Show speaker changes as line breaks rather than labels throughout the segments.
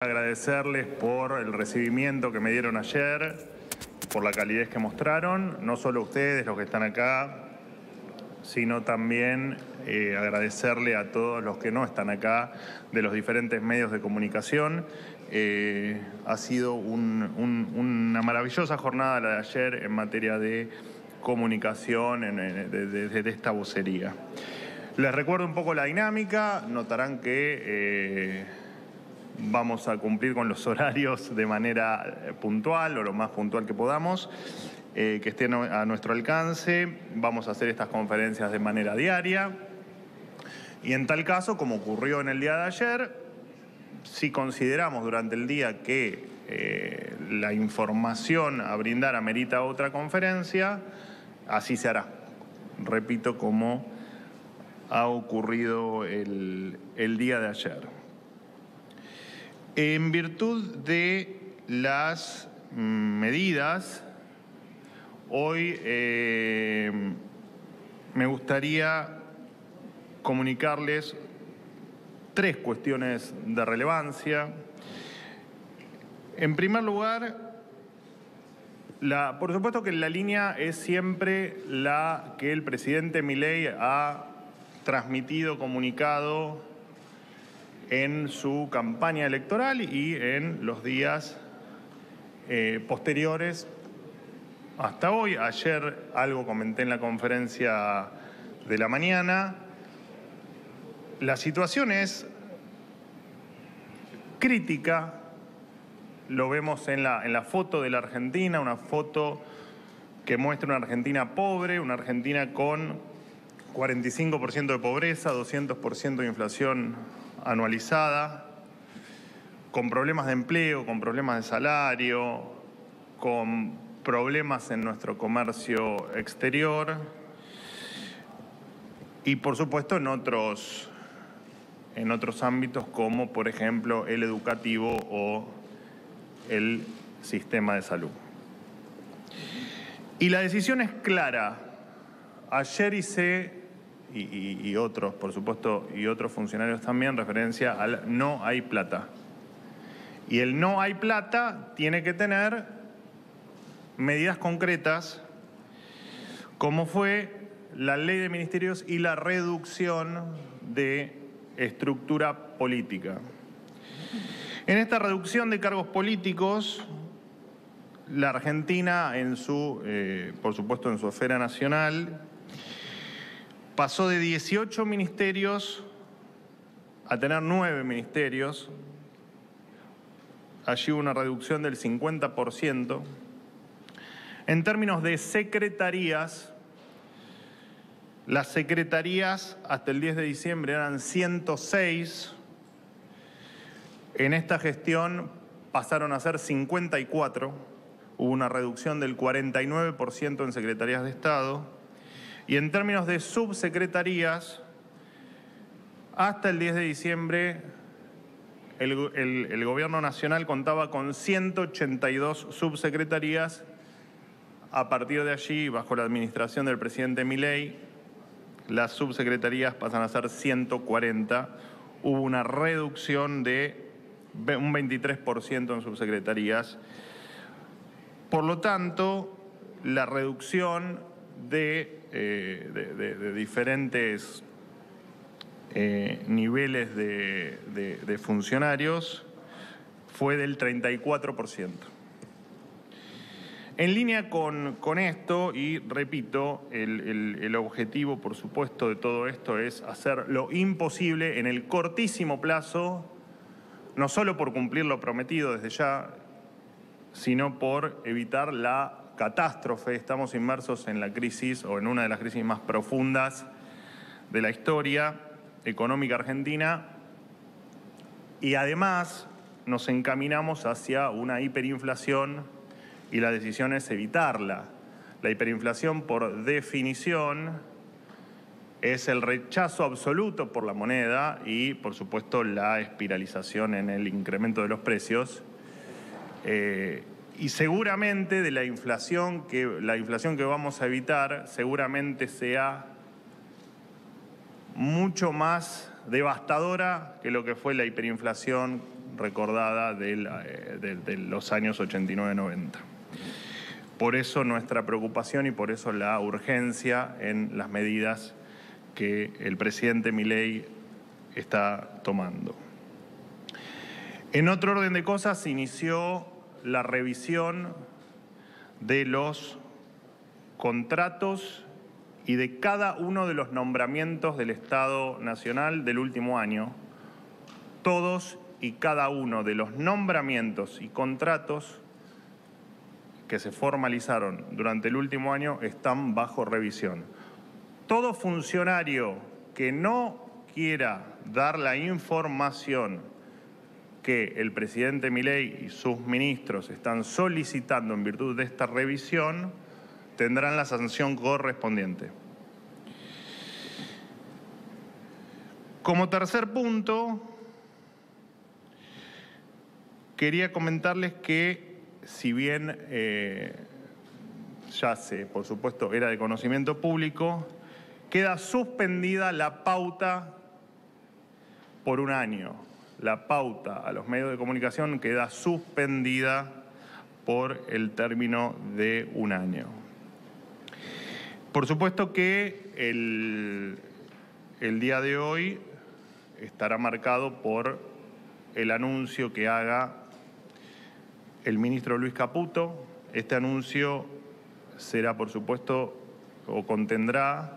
Agradecerles por el recibimiento que me dieron ayer, por la calidez que mostraron, no solo ustedes, los que están acá, sino también agradecerle a todos los que no están acá de los diferentes medios de comunicación. Ha sido una maravillosa jornada la de ayer en materia de comunicación de esta vocería. Les recuerdo un poco la dinámica, notarán que vamos a cumplir con los horarios de manera puntual o lo más puntual que podamos, que estén a nuestro alcance. Vamos a hacer estas conferencias de manera diaria y en tal caso, como ocurrió en el día de ayer, si consideramos durante el día que la información a brindar amerita otra conferencia, así se hará. Repito, como ha ocurrido el día de ayer. En virtud de las medidas, hoy me gustaría comunicarles tres cuestiones de relevancia. En primer lugar, por supuesto que la línea es siempre la que el presidente Milei ha transmitido, comunicado en su campaña electoral y en los días posteriores hasta hoy. Ayer algo comenté en la conferencia de la mañana. La situación es crítica, lo vemos en la foto de la Argentina, una foto que muestra una Argentina pobre, una Argentina con 45% de pobreza, 200% de inflación anualizada, con problemas de empleo, con problemas de salario, con problemas en nuestro comercio exterior y por supuesto en otros ámbitos como por ejemplo el educativo o el sistema de salud. Y la decisión es clara. Ayer hice y otros, por supuesto, y otros funcionarios también, referencia al no hay plata. Y el no hay plata tiene que tener medidas concretas, como fue la ley de ministerios y la reducción de estructura política. En esta reducción de cargos políticos, la Argentina, por supuesto, en su esfera nacional, pasó de 18 ministerios a tener 9 ministerios. Allí hubo una reducción del 50%. En términos de secretarías, las secretarías hasta el 10 de diciembre eran 106. En esta gestión pasaron a ser 54. Hubo una reducción del 49% en secretarías de Estado. Y en términos de subsecretarías, hasta el 10 de diciembre el Gobierno Nacional contaba con 182 subsecretarías. A partir de allí, bajo la administración del presidente Milei, las subsecretarías pasan a ser 140. Hubo una reducción de un 23% en subsecretarías. Por lo tanto, la reducción de diferentes niveles de funcionarios fue del 34%. En línea con esto, y repito, el objetivo, por supuesto, de todo esto es hacer lo imposible en el cortísimo plazo, no solo por cumplir lo prometido desde ya, sino por evitar la catástrofe. Estamos inmersos en la crisis o en una de las crisis más profundas de la historia económica argentina y además nos encaminamos hacia una hiperinflación y la decisión es evitarla. La hiperinflación, por definición, es el rechazo absoluto por la moneda y, por supuesto, la espiralización en el incremento de los precios. Y seguramente de la inflación que vamos a evitar seguramente sea mucho más devastadora que lo que fue la hiperinflación recordada de los años 89-90. Por eso nuestra preocupación y por eso la urgencia en las medidas que el presidente Milei está tomando. En otro orden de cosas, se inició la revisión de los contratos y de cada uno de los nombramientos del Estado Nacional del último año. Todos y cada uno de los nombramientos y contratos que se formalizaron durante el último año están bajo revisión. Todo funcionario que no quiera dar la información que el presidente Milei y sus ministros están solicitando en virtud de esta revisión, tendrán la sanción correspondiente. Como tercer punto, quería comentarles que, si bien ya por supuesto, era de conocimiento público, queda suspendida la pauta por un año. La pauta a los medios de comunicación queda suspendida por el término de un año. Por supuesto que el día de hoy estará marcado por el anuncio que haga el ministro Luis Caputo. Este anuncio será, por supuesto, o contendrá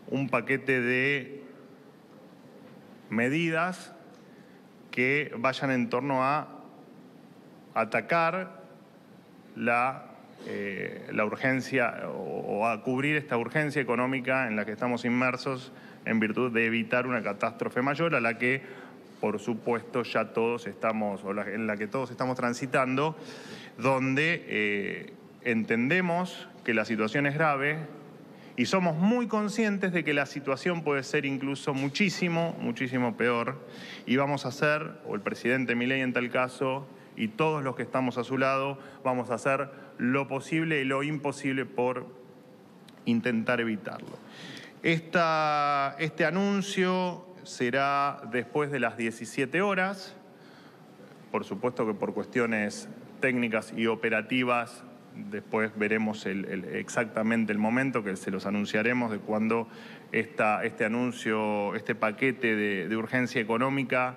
un paquete de medidas que vayan en torno a atacar la urgencia o a cubrir esta urgencia económica en la que estamos inmersos en virtud de evitar una catástrofe mayor a la que, por supuesto, ya todos estamos, en la que todos estamos transitando, donde entendemos que la situación es grave y somos muy conscientes de que la situación puede ser incluso muchísimo, muchísimo peor, y vamos a hacer, o el presidente Milei en tal caso, y todos los que estamos a su lado, vamos a hacer lo posible y lo imposible por intentar evitarlo. Este anuncio será después de las 17 horas. Por supuesto que por cuestiones técnicas y operativas, después veremos exactamente el momento que se los anunciaremos de cuando este anuncio, este paquete de urgencia económica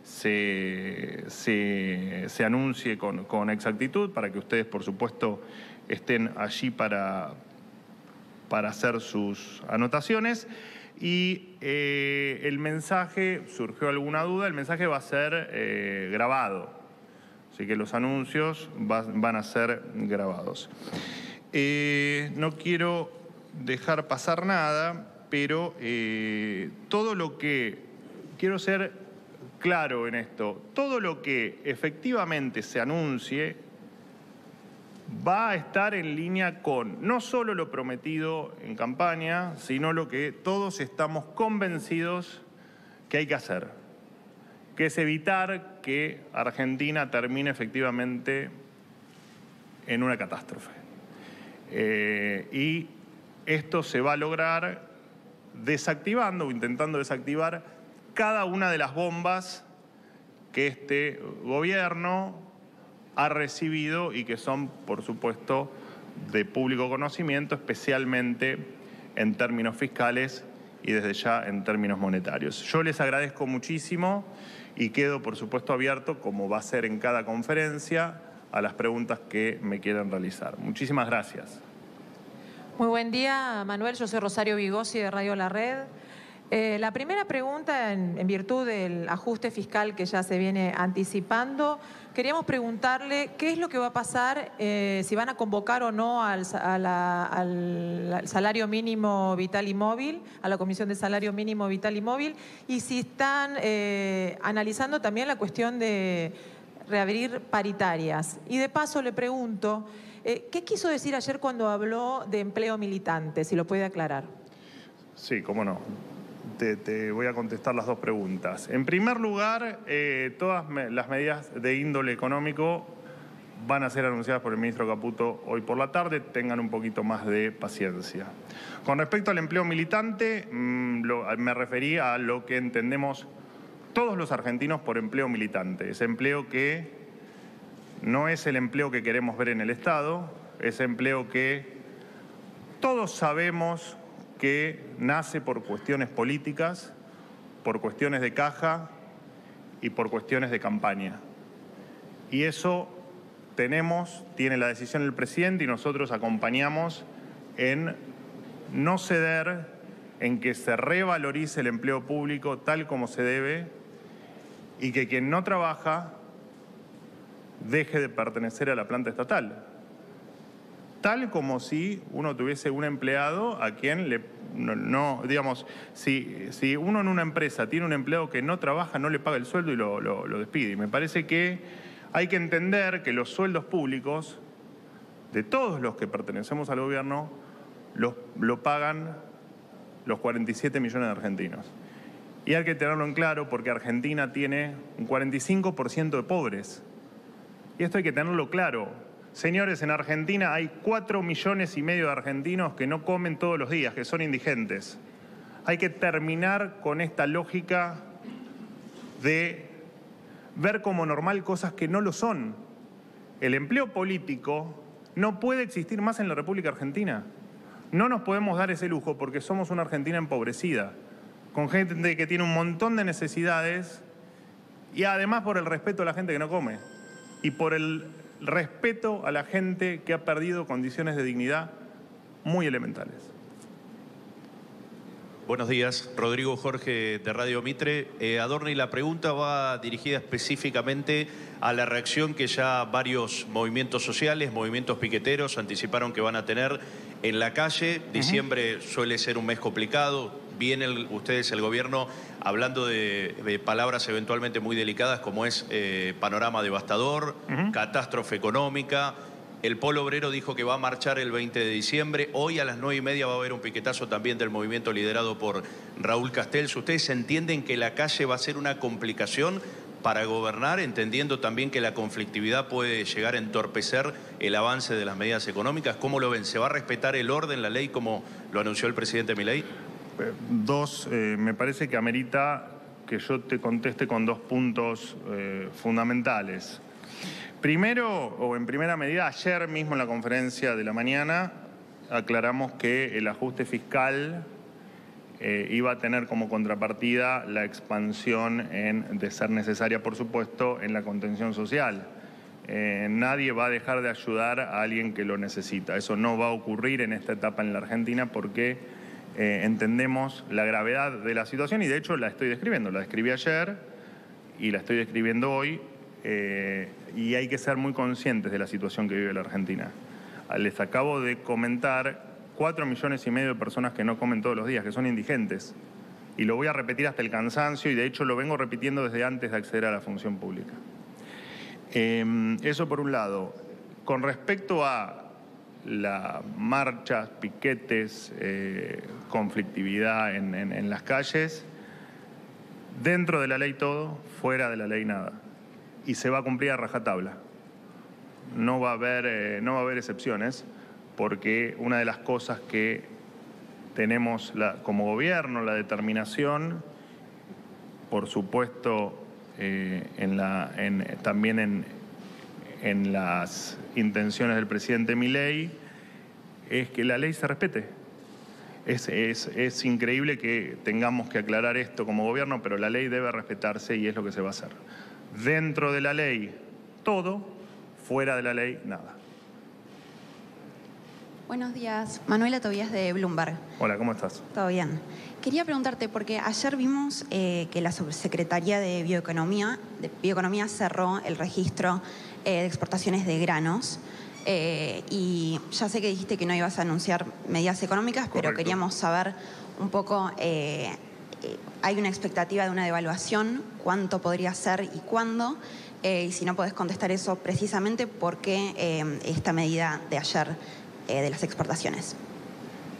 se anuncie con exactitud, para que ustedes, por supuesto, estén allí para hacer sus anotaciones. Y el mensaje, surgió alguna duda, el mensaje va a ser grabado. Así que los anuncios van a ser grabados. No quiero dejar pasar nada, pero todo lo que, quiero ser claro en esto, todo lo que efectivamente se anuncie va a estar en línea con no solo lo prometido en campaña, sino lo que todos estamos convencidos que hay que hacer, que es evitar que Argentina termine efectivamente en una catástrofe. Y esto se va a lograr desactivando o intentando desactivar cada una de las bombas que este gobierno ha recibido y que son, por supuesto, de público conocimiento, especialmente en términos fiscales y desde ya en términos monetarios. Yo les agradezco muchísimo y quedo, por supuesto, abierto, como va a ser en cada conferencia, a las preguntas que me quieran realizar. Muchísimas gracias.
Muy buen día, Manuel. Yo soy Rosario Vigosi de Radio La Red. La primera pregunta, en virtud del ajuste fiscal que ya se viene anticipando, queríamos preguntarle qué es lo que va a pasar, si van a convocar o no al salario mínimo vital y móvil, a la Comisión de Salario Mínimo Vital y Móvil, y si están analizando también la cuestión de reabrir paritarias. Y de paso le pregunto, ¿qué quiso decir ayer cuando habló de empleo militante? Si lo puede aclarar.
Sí, cómo no. Te voy a contestar las dos preguntas. En primer lugar, todas las medidas de índole económico van a ser anunciadas por el ministro Caputo hoy por la tarde. Tengan un poquito más de paciencia. Con respecto al empleo militante, me referí a lo que entendemos todos los argentinos por empleo militante. Ese empleo que no es el empleo que queremos ver en el Estado, ese empleo que todos sabemos que nace por cuestiones políticas, por cuestiones de caja y por cuestiones de campaña. Y eso tiene la decisión del presidente y nosotros acompañamos en no ceder, en que se revalorice el empleo público tal como se debe y que quien no trabaja deje de pertenecer a la planta estatal. Tal como si uno tuviese un empleado a quien digamos, si uno en una empresa tiene un empleado que no trabaja, no le paga el sueldo y lo despide. Y me parece que hay que entender que los sueldos públicos de todos los que pertenecemos al gobierno lo pagan los 47 millones de argentinos. Y hay que tenerlo en claro porque Argentina tiene un 45% de pobres. Y esto hay que tenerlo claro. Señores, en Argentina hay 4,5 millones de argentinos que no comen todos los días, que son indigentes. Hay que terminar con esta lógica de ver como normal cosas que no lo son. El empleo político no puede existir más en la República Argentina. No nos podemos dar ese lujo porque somos una Argentina empobrecida, con gente que tiene un montón de necesidades y además por el respeto a la gente que no come y por el respeto a la gente que ha perdido condiciones de dignidad muy elementales.
Buenos días, Rodrigo Jorge de Radio Mitre. Adorni, la pregunta va dirigida específicamente a la reacción que ya varios movimientos sociales, movimientos piqueteros anticiparon que van a tener en la calle. Diciembre suele ser un mes complicado. Vienen ustedes, el gobierno, hablando de palabras eventualmente muy delicadas como es panorama devastador, catástrofe económica. El Polo Obrero dijo que va a marchar el 20 de diciembre. Hoy a las 9:30 va a haber un piquetazo también del movimiento liderado por Raúl Castells. ¿Ustedes entienden que la calle va a ser una complicación para gobernar, entendiendo también que la conflictividad puede llegar a entorpecer el avance de las medidas económicas? ¿Cómo lo ven? ¿Se va a respetar el orden, la ley, como lo anunció el presidente Milei?
Me parece que amerita que yo te conteste con dos puntos fundamentales. Primero, o en primera medida, ayer mismo en la conferencia de la mañana aclaramos que el ajuste fiscal iba a tener como contrapartida la expansión, de ser necesaria, por supuesto, en la contención social. Nadie va a dejar de ayudar a alguien que lo necesita. Eso no va a ocurrir en esta etapa en la Argentina porque entendemos la gravedad de la situación y de hecho la estoy describiendo. La describí ayer y la estoy describiendo hoy. Y hay que ser muy conscientes de la situación que vive la Argentina. Les acabo de comentar 4,5 millones de personas que no comen todos los días, que son indigentes. Y lo voy a repetir hasta el cansancio y de hecho lo vengo repitiendo desde antes de acceder a la función pública. Eso por un lado. Con respecto a las marchas, piquetes, conflictividad en las calles, dentro de la ley todo, fuera de la ley nada. Y se va a cumplir a rajatabla. No va a haber excepciones, porque una de las cosas que tenemos como gobierno, la determinación, por supuesto, también en las intenciones del presidente Milei, es que la ley se respete. Es increíble que tengamos que aclarar esto como gobierno, pero la ley debe respetarse y es lo que se va a hacer. Dentro de la ley, todo; fuera de la ley, nada.
Buenos días, Manuela Tobías de Bloomberg.
Hola, ¿cómo estás?
Todo bien. Quería preguntarte, porque ayer vimos que la Subsecretaría de Bioeconomía cerró el registro de exportaciones de granos. Y ya sé que dijiste que no ibas a anunciar medidas económicas,
Correcto.
Pero queríamos saber un poco, hay una expectativa de una devaluación, cuánto podría ser y cuándo, y si no podés contestar eso precisamente, ¿por qué esta medida de ayer de las exportaciones?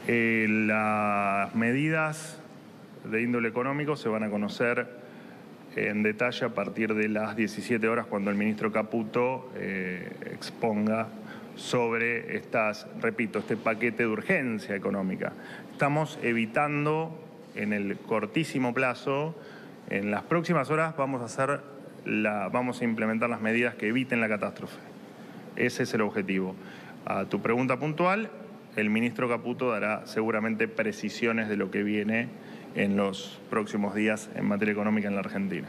Las medidas de índole económico se van a conocer en detalle a partir de las 17 horas cuando el ministro Caputo exponga sobre este paquete de urgencia económica. Estamos evitando en el cortísimo plazo En las próximas horas vamos a implementar las medidas que eviten la catástrofe. Ese es el objetivo. A tu pregunta puntual, el ministro Caputo dará seguramente precisiones de lo que viene en los próximos días en materia económica en la Argentina.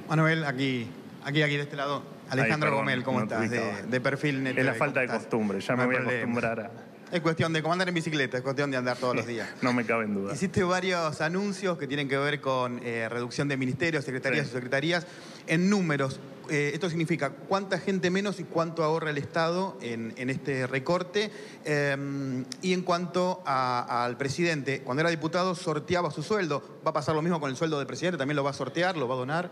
Manuel, aquí de este lado. Alejandro Gomel, ¿cómo estás? De Perfil Net.
Es la falta de costumbre, ya me voy a acostumbrar a...
Es cuestión de, como andar en bicicleta, es cuestión de andar todos los días.
No me cabe en duda.
Hiciste varios anuncios que tienen que ver con reducción de ministerios, secretarías y secretarías. En números, esto significa cuánta gente menos y cuánto ahorra el Estado en este recorte. Y en cuanto al presidente, cuando era diputado sorteaba su sueldo. ¿Va a pasar lo mismo con el sueldo del presidente? ¿También lo va a sortear? ¿Lo va a donar?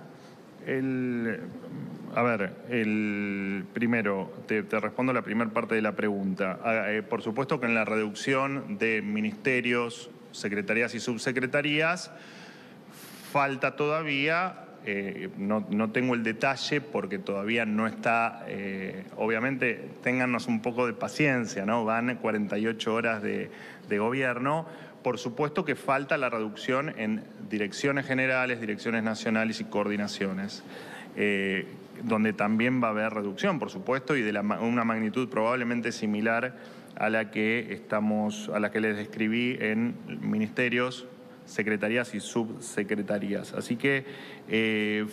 Primero, te respondo la primera parte de la pregunta. Por supuesto que en la reducción de ministerios, secretarías y subsecretarías, falta todavía, no tengo el detalle porque todavía no está, obviamente, téngannos un poco de paciencia, ¿no? Van 48 horas de gobierno. Por supuesto que falta la reducción en direcciones generales, direcciones nacionales y coordinaciones, donde también va a haber reducción, por supuesto, y de una magnitud probablemente similar a la que les describí en ministerios, secretarías y subsecretarías. Así que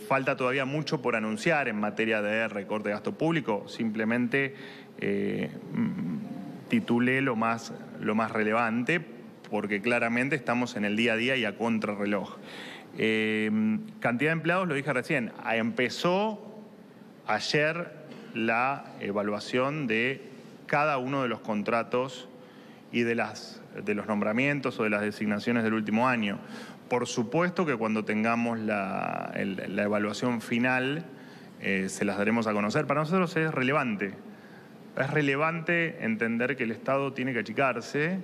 falta todavía mucho por anunciar en materia de recorte de gasto público. Simplemente titulé lo más relevante, porque claramente estamos en el día a día y a contrarreloj. Cantidad de empleados, lo dije recién, empezó ayer la evaluación de cada uno de los contratos y de los nombramientos o de las designaciones del último año. Por supuesto que cuando tengamos la evaluación final se las daremos a conocer. Para nosotros es relevante. Es relevante entender que el Estado tiene que achicarse.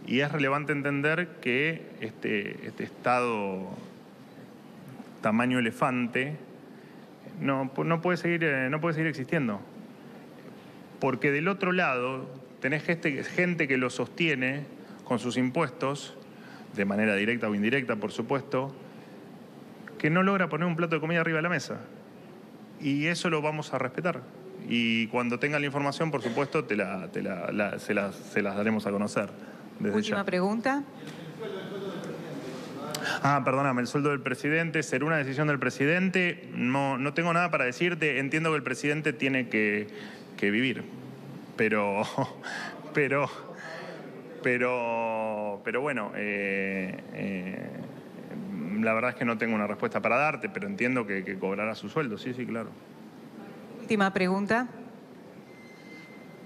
Y es relevante entender que este Estado tamaño elefante no puede seguir existiendo. Porque del otro lado tenés gente que lo sostiene con sus impuestos, de manera directa o indirecta, por supuesto, que no logra poner un plato de comida arriba de la mesa. Y eso lo vamos a respetar. Y cuando tengan la información, por supuesto, se las daremos a conocer.
Última pregunta.
Perdóname, el sueldo del presidente, ¿será una decisión del presidente? No tengo nada para decirte. Entiendo que el presidente tiene que vivir. Pero bueno, la verdad es que no tengo una respuesta para darte, pero entiendo que cobrará su sueldo. Sí, claro.
Última pregunta.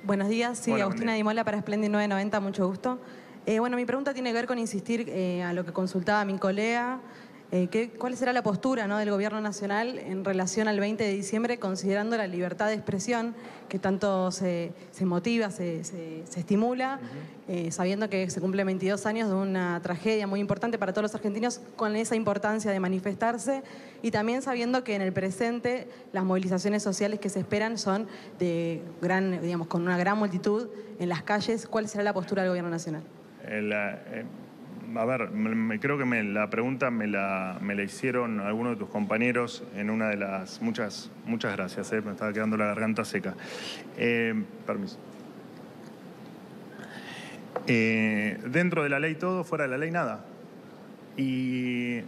Buenos días, sí,
Hola,
Agustina Di Mola para Splendid 990, mucho gusto. Mi pregunta tiene que ver con insistir a lo que consultaba mi colega. ¿Cuál será la postura, ¿no?, del Gobierno Nacional en relación al 20 de diciembre, considerando la libertad de expresión que tanto se motiva, se estimula, sabiendo que se cumplen 22 años de una tragedia muy importante para todos los argentinos, con esa importancia de manifestarse, y también sabiendo que en el presente las movilizaciones sociales que se esperan son con una gran multitud en las calles? ¿Cuál será la postura del Gobierno Nacional?
Creo que la pregunta me la hicieron algunos de tus compañeros en una de las... Muchas gracias, me estaba quedando la garganta seca. Permiso. Dentro de la ley todo, fuera de la ley nada. Y,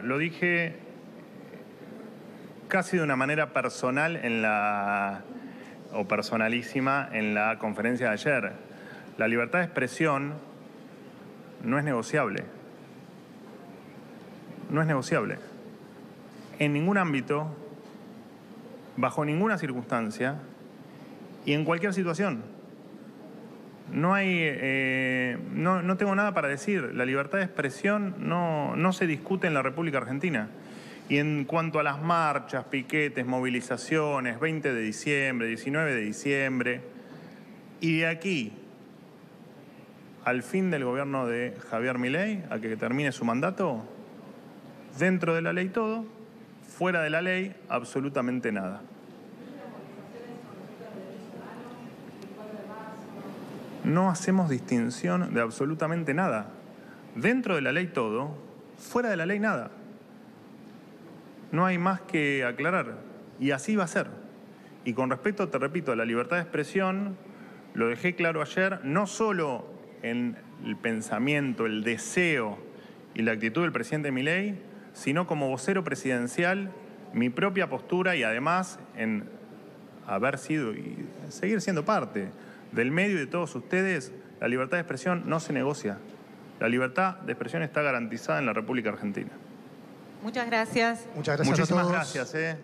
lo dije casi de una manera personal o personalísima en la conferencia de ayer. La libertad de expresión no es negociable. No es negociable. En ningún ámbito, bajo ninguna circunstancia y en cualquier situación. No tengo nada para decir. La libertad de expresión no se discute en la República Argentina. Y en cuanto a las marchas, piquetes, movilizaciones, 20 de diciembre, 19 de diciembre, y de aquí al fin del gobierno de Javier Milei, a que termine su mandato, dentro de la ley todo, fuera de la ley absolutamente nada. No hacemos distinción de absolutamente nada. Dentro de la ley todo, fuera de la ley nada. No hay más que aclarar. Y así va a ser. Y con respecto, te repito, a la libertad de expresión, lo dejé claro ayer, no solo en el pensamiento, el deseo y la actitud del presidente Milei, sino como vocero presidencial, mi propia postura y además en haber sido y seguir siendo parte del medio y de todos ustedes. La libertad de expresión no se negocia. La libertad de expresión está garantizada en la República Argentina.
Muchas gracias.
Muchas gracias
Muchísimas
a todos.
gracias.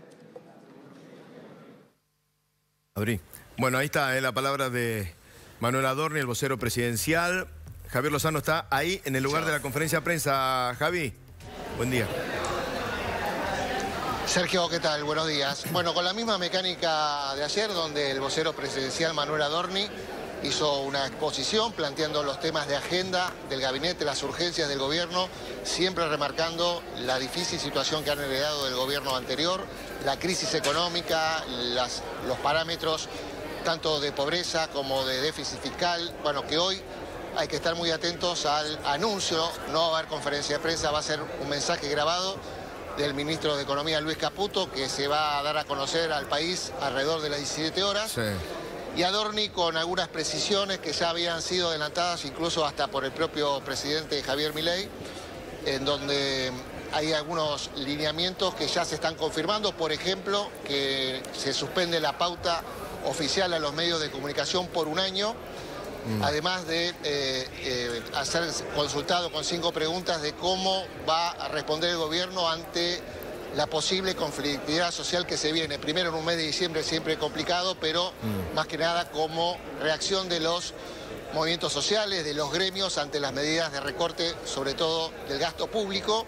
Abrí. Bueno, ahí está la palabra de Manuel Adorni, el vocero presidencial. Javier Lozano está ahí en el lugar de la conferencia de prensa. Javi, buen día.
Sergio, ¿qué tal? Buenos días. Bueno, con la misma mecánica de ayer, donde el vocero presidencial Manuel Adorni hizo una exposición planteando los temas de agenda del gabinete, las urgencias del gobierno, siempre remarcando la difícil situación que han heredado del gobierno anterior, la crisis económica, los parámetros tanto de pobreza como de déficit fiscal. Bueno, que hoy hay que estar muy atentos al anuncio, no va a haber conferencia de prensa, va a ser un mensaje grabado del ministro de Economía, Luis Caputo, que se va a dar a conocer al país alrededor de las 17 horas.
Sí.
Y Adorni con algunas precisiones que ya habían sido adelantadas incluso hasta por el propio presidente Javier Milei, en donde hay algunos lineamientos que ya se están confirmando. Por ejemplo, que se suspende la pauta oficial a los medios de comunicación por un año, además de ser consultado con 5 preguntas de cómo va a responder el gobierno ante la posible conflictividad social que se viene. Primero en un mes de diciembre siempre complicado, pero más que nada como reacción de los movimientos sociales, de los gremios ante las medidas de recorte, sobre todo del gasto público.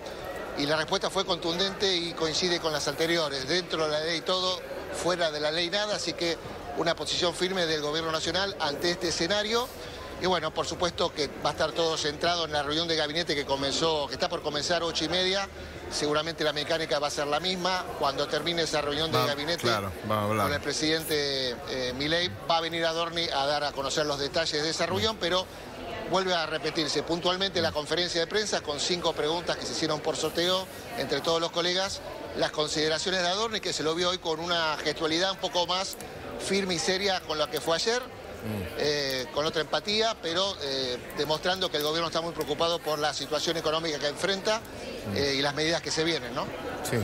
Y la respuesta fue contundente y coincide con las anteriores. Dentro de la ley todo, fuera de la ley nada, así que una posición firme del gobierno nacional ante este escenario. Y bueno, por supuesto que va a estar todo centrado en la reunión de gabinete que está por comenzar 8:30. Seguramente la mecánica va a ser la misma. Cuando termine esa reunión de gabinete con el presidente Milei, va a venir Adorni a dar a conocer los detalles de esa reunión, pero vuelve a repetirse puntualmente la conferencia de prensa con 5 preguntas que se hicieron por sorteo entre todos los colegas, las consideraciones de Adorni, que se lo vio hoy con una gestualidad un poco más firme y seria con la que fue ayer, con otra empatía, pero demostrando que el gobierno está muy preocupado por la situación económica que enfrenta y las medidas que se vienen, ¿no?
Sí.